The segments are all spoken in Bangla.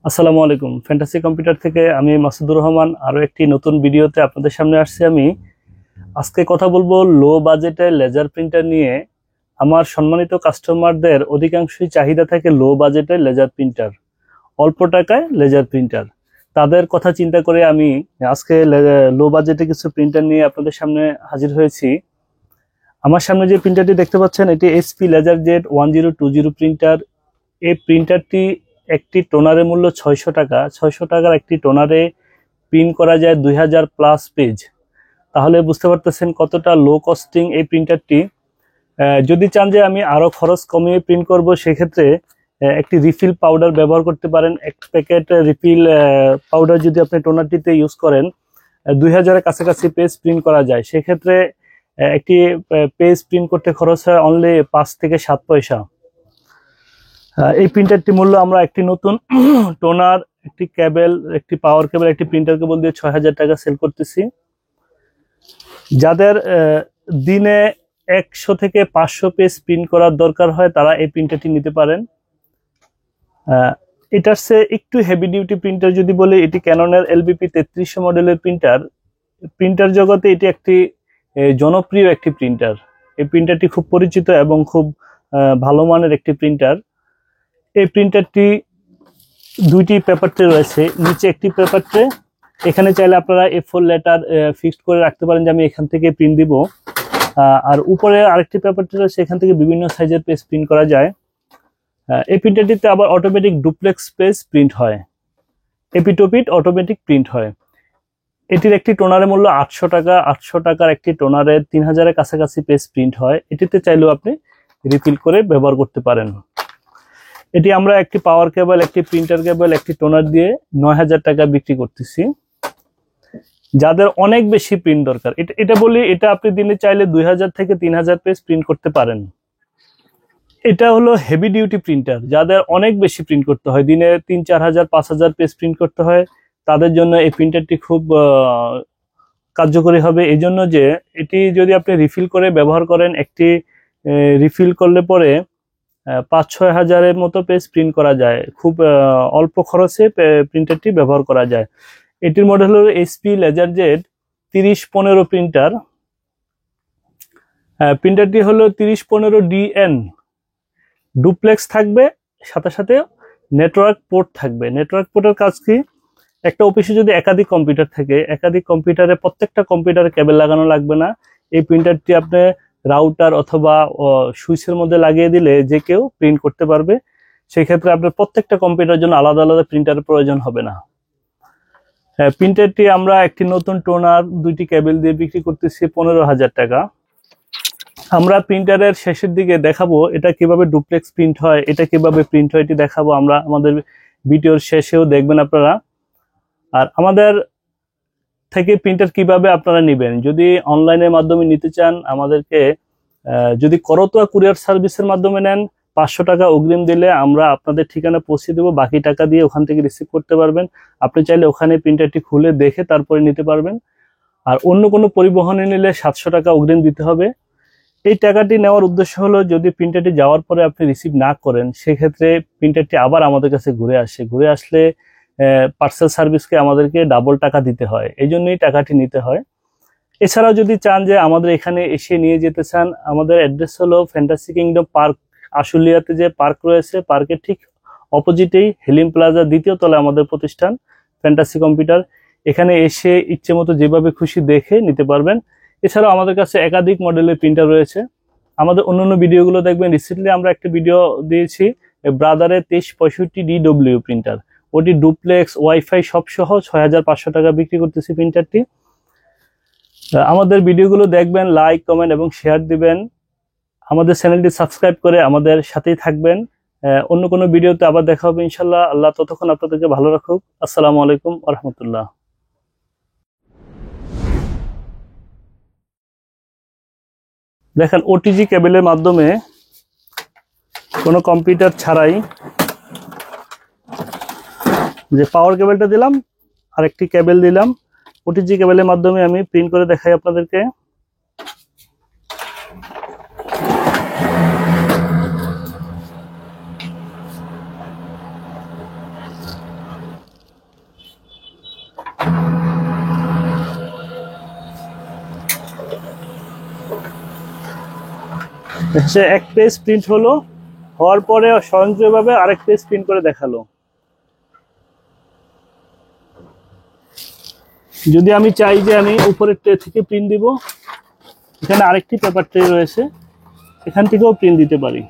আসসালামু আলাইকুম। ফ্যান্টাসি কম্পিউটার থেকে আমি মাসুদুর রহমান আরও একটি নতুন ভিডিওতে আপনাদের সামনে আসছি। আমি আজকে কথা বলবো লো বাজেটে লেজার প্রিন্টার নিয়ে। আমার সম্মানিত কাস্টমারদের অধিকাংশই চাহিদা থাকে লো বাজেটে লেজার প্রিন্টার, অল্প টাকায় লেজার প্রিন্টার। তাদের কথা চিন্তা করে আমি আজকে লো বাজেটে কিছু প্রিন্টার নিয়ে আপনাদের সামনে হাজির হয়েছি। আমার সামনে যে প্রিন্টারটি দেখতে পাচ্ছেন এটি HP LaserJet 1020 প্রিন্টার। এই প্রিন্টারটি একটি টোনারের মূল্য 600 টাকা। 600 টাকার একটি টোনারে প্রিন্ট করা যায় 2000+ পেজ। তাহলে বুঝতে পারতেছেন কতটা লো কস্টিং এই প্রিন্টারটি। যদি চান যে আমি আরও খরচ কমিয়ে প্রিন্ট করব, সেক্ষেত্রে একটি রিফিল পাউডার ব্যবহার করতে পারেন। এক প্যাকেট রিফিল পাউডার যদি আপনি টোনারটিতে ইউজ করেন, 2000-এর কাছাকাছি পেজ প্রিন্ট করা যায়। সেক্ষেত্রে একটি পেজ প্রিন্ট করতে খরচ হয় অনলি 5 থেকে 7 পয়সা। এই প্রিন্টারটি মূল্য আমরা একটি নতুন টোনার, একটি কেবল, একটি পাওয়ার কেবল, একটি প্রিন্টার কেবল দিয়ে 6000 টাকা সেল করতেছি। যাদের দিনে 100 থেকে 500 পেজ প্রিন্ট করার দরকার হয় তারা এই প্রিন্টারটি নিতে পারেন। এটার চেয়ে একটু হেভি ডিউটি প্রিন্টার যদি বলি, এটি ক্যাননের LBP 3300 মডেলের প্রিন্টার। প্রিন্টার জগতে এটি একটি জনপ্রিয় একটি প্রিন্টার। এই প্রিন্টারটি খুব পরিচিত এবং খুব ভালো মানের একটি প্রিন্টার। এই প্রিন্টারটি দুইটি পেপার ট্রে রয়েছে, নিচে একটি পেপার ট্রে। এখানে চাইলে আপনারা A4 লেটার ফিক্সড করে রাখতে পারেন যে আমি এখান থেকে প্রিন্ট দিব। আর উপরে আরেকটি পেপার ট্রে রয়েছে, এখান থেকে বিভিন্ন সাইজের পেজ প্রিন্ট করা যায়। এই প্রিন্টারটিতে আবার অটোমেটিক ডুপ্লেক্স পেজ প্রিন্ট হয়, এপিটোপিট অটোমেটিক প্রিন্ট হয়। এটির একটি টোনারের মূল্য 800 টাকা। 800 টাকার একটি টোনারে 3000-এর কাছাকাছি পেজ প্রিন্ট হয়। এটিতে চাইলেও আপনি রিফিল করে ব্যবহার করতে পারেন। এটি আমরা একটি পাওয়ার কেবল, একটি প্রিন্টার কেবল, একটি টোনার দিয়ে 9000 টাকা বিক্রি করতেছি। যাদের অনেক বেশি প্রিন্ট দরকার, এটা বলি, এটা আপনি দিনে চাইলে 2000 থেকে 3000 পেজ প্রিন্ট করতে পারেন। এটা হলো হেভি ডিউটি প্রিন্টার। যাদের অনেক বেশি প্রিন্ট করতে হয়, দিনে 3000, 4000, 5000 পেজ প্রিন্ট করতে হয়, তাদের জন্য এই প্রিন্টারটি খুব কার্যকরী হবে। এই জন্য যে এটি যদি আপনি রিফিল করে ব্যবহার করেন, একটি রিফিল করলে পরে 5-6 হাজারের মতো পেজ প্রিন্ট করা যায়। খুব অল্প খরচে প্রিন্টারটি ব্যবহার করা যায়। এটির মডেল হলো HP LaserJet 3015 প্রিন্টার। প্রিন্টারটি হলো 3015DN। ডুপ্লেক্স থাকবে, সাথে সাথে নেটওয়ার্ক পোর্ট থাকবে। নেটওয়ার্ক পোর্টের কাজ কি? একটা অফিসে যদি একাধিক কম্পিউটার থাকে, একাধিক কম্পিউটারে প্রত্যেকটা কম্পিউটারে কেবল লাগানো লাগবে না। এই প্রিন্টারটি আপনি রাউটার অথবা সুইচের মধ্যে লাগিয়ে দিলে যে কেউ প্রিন্ট করতে পারবে। সেই ক্ষেত্রে আপনার প্রত্যেকটা কম্পিউটারের জন্য আলাদা আলাদা প্রিন্টারের প্রয়োজন হবে না। প্রিন্টারটি আমরা একটি নতুন টোনার, দুইটি কেবল দিয়ে বিক্রি করতেছি 15000 টাকা। আমরা প্রিন্টারের শেষের দিকে দেখাবো এটা কিভাবে ডুপ্লেক্স প্রিন্ট হয়, এটা কিভাবে প্রিন্ট হয়, এটি দেখাবো আমরা আমাদের ভিডিওর শেষেও দেখবেন আপনারা। আর আমাদের থেকে প্রিন্টার কিভাবে আপনারা নেবেন, যদি অনলাইনের মাধ্যমে নিতে চান, আমাদেরকে যদি করতোয়া কুরিয়ার সার্ভিসের মাধ্যমে নেন, 500 টাকা অগ্রিম দিলে আমরা আপনাদের ঠিকানা পৌঁছে দেবো। বাকি টাকা দিয়ে ওখান থেকে রিসিভ করতে পারবেন। আপনি চাইলে ওখানে প্রিন্টারটি খুলে দেখে তারপরে নিতে পারবেন। আর অন্য কোনো পরিবহনে নিলে 700 টাকা অগ্রিম দিতে হবে। এই টাকাটি নেওয়ার উদ্দেশ্য হলো, যদি প্রিন্টারটি যাওয়ার পরে আপনি রিসিভ না করেন, সেক্ষেত্রে প্রিন্টারটি আবার আমাদের কাছে ঘুরে আসে। ঘুরে আসলে পার্সেল সার্ভিসকে আমাদেরকে ডাবল টাকা দিতে হয়, এই জন্যই টাকাটি নিতে হয়। এছাড়াও যদি চান যে আমাদের এখানে এসে নিয়ে যেতে চান, আমাদের অ্যাড্রেস হলো ফ্যান্টাসি কিংডম পার্ক, আশুলিয়াতে যে পার্ক রয়েছে, পার্কের ঠিক অপোজিটেই হেলিম প্লাজা 2য় তলায় আমাদের প্রতিষ্ঠান ফ্যান্টাসি কম্পিউটার। এখানে এসে ইচ্ছে মতো যেভাবে খুশি দেখে নিতে পারবেন। এছাড়াও আমাদের কাছে একাধিক মডেলের প্রিন্টার রয়েছে। আমাদের অন্যান্য ভিডিওগুলো দেখবেন। রিসেন্টলি আমরা একটা ভিডিও দিয়েছি ব্রাদারের 2365DW প্রিন্টার। ওটি ডুপ্লেক্স, ওয়াইফাই সব সহ 6500 টাকা বিক্রি করতেছি প্রিন্টারটি। আমাদের ভিডিওগুলো দেখবেন, লাইক, কমেন্ট এবং শেয়ার দিবেন। আমাদের চ্যানেলটি সাবস্ক্রাইব করে আমাদের সাথেই থাকবেন। অন্য কোনো ভিডিওতে আবার দেখা হবে ইনশাল্লাহ। আল্লাহ ততক্ষণ আপনাদেরকে ভালো রাখুক। আসসালামু আলাইকুম ওয়া রাহমাতুল্লাহ। দেখেন, ওটিজি কেবলের মাধ্যমে কোনো কম্পিউটার ছাড়াই, যে পাওয়ার কেবলটা দিলাম আর একটি কেবল দিলাম, ওটিজি কেবলের মাধ্যমে আমি প্রিন্ট করে দেখাই আপনাদেরকে। এক পেজ প্রিন্ট হলো, হওয়ার পরে স্বয়ংক্রিয়ভাবে আরেক পেজ প্রিন্ট করে দেখালো। যদি আমি চাই যে আমি উপরের ট্রে থেকে প্রিন্ট দিব, এখানে আরেকটি পেপার ট্রে রয়েছে, এখান থেকেও প্রিন্ট দিতে পারি।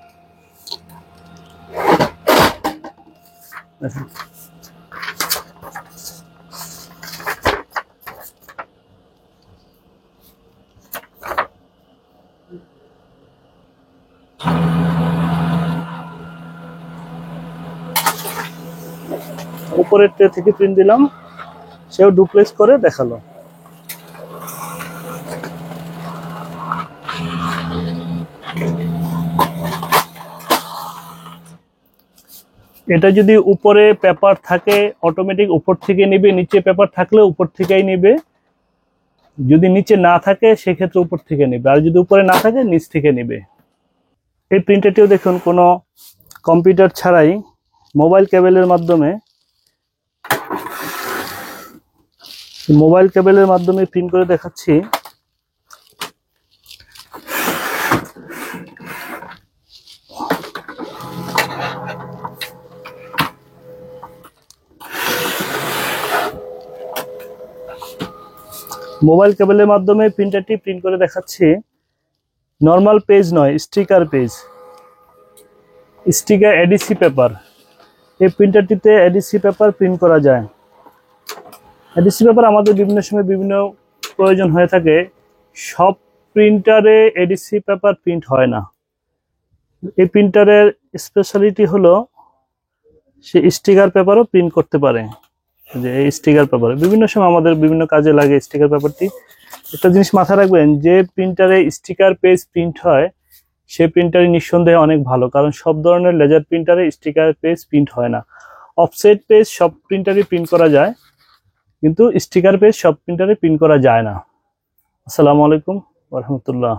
উপরের ট্রে থেকে প্রিন্ট দিলাম, সেও ডুপ্লেক্স করে দেখালো। এটা যদি উপরে পেপার থাকে অটোমেটিক উপর থেকে নেবে, নিচে পেপার থাকলে উপর থেকেই নেবে, যদি নিচে না থাকে সেক্ষেত্রে উপর থেকে নেবে, আর যদি উপরে না থাকে নিচ থেকে নেবে। এই প্রিন্টারটিও দেখুন কোনো কম্পিউটার ছাড়াই মোবাইল কেবলের মাধ্যমে প্রিন্ট করে দেখাচ্ছি। মোবাইল কেবলের মাধ্যমে প্রিন্টারটি প্রিন্ট করে দেখাচ্ছি। নর্মাল পেজ নয়, sticker page, sticker ADC paper. এই প্রিন্টারটিতে এডিসি পেপার প্রিন্ট করা যায়। এডিসি পেপার আমাদের বিভিন্ন সময় বিভিন্ন প্রয়োজন হয়ে থাকে, সব প্রিন্টারে এডিসি পেপার প্রিন্ট হয় না। এই প্রিন্টারের স্পেশালিটি হলো সে স্টিকার পেপারও প্রিন্ট করতে পারে। যে এই স্টিকার পেপার বিভিন্ন সময় আমাদের বিভিন্ন কাজে লাগে। স্টিকার পেপারটি, একটা জিনিস মাথায় রাখবেন, যে প্রিন্টারে স্টিকার পেজ প্রিন্ট হয় সে প্রিন্টারই নিঃসন্দেহে অনেক ভালো, কারণ সব ধরনের লেজার প্রিন্টারে স্টিকার পেজ প্রিন্ট হয় না। অফসেট পেজ সব প্রিন্টারে প্রিন্ট করা যায়, কিন্তু স্টিকার পেজ সব প্রিন্টারে প্রিন্ট করা যায় না। আসসালামু আলাইকুম ওয়া রাহমাতুল্লাহ।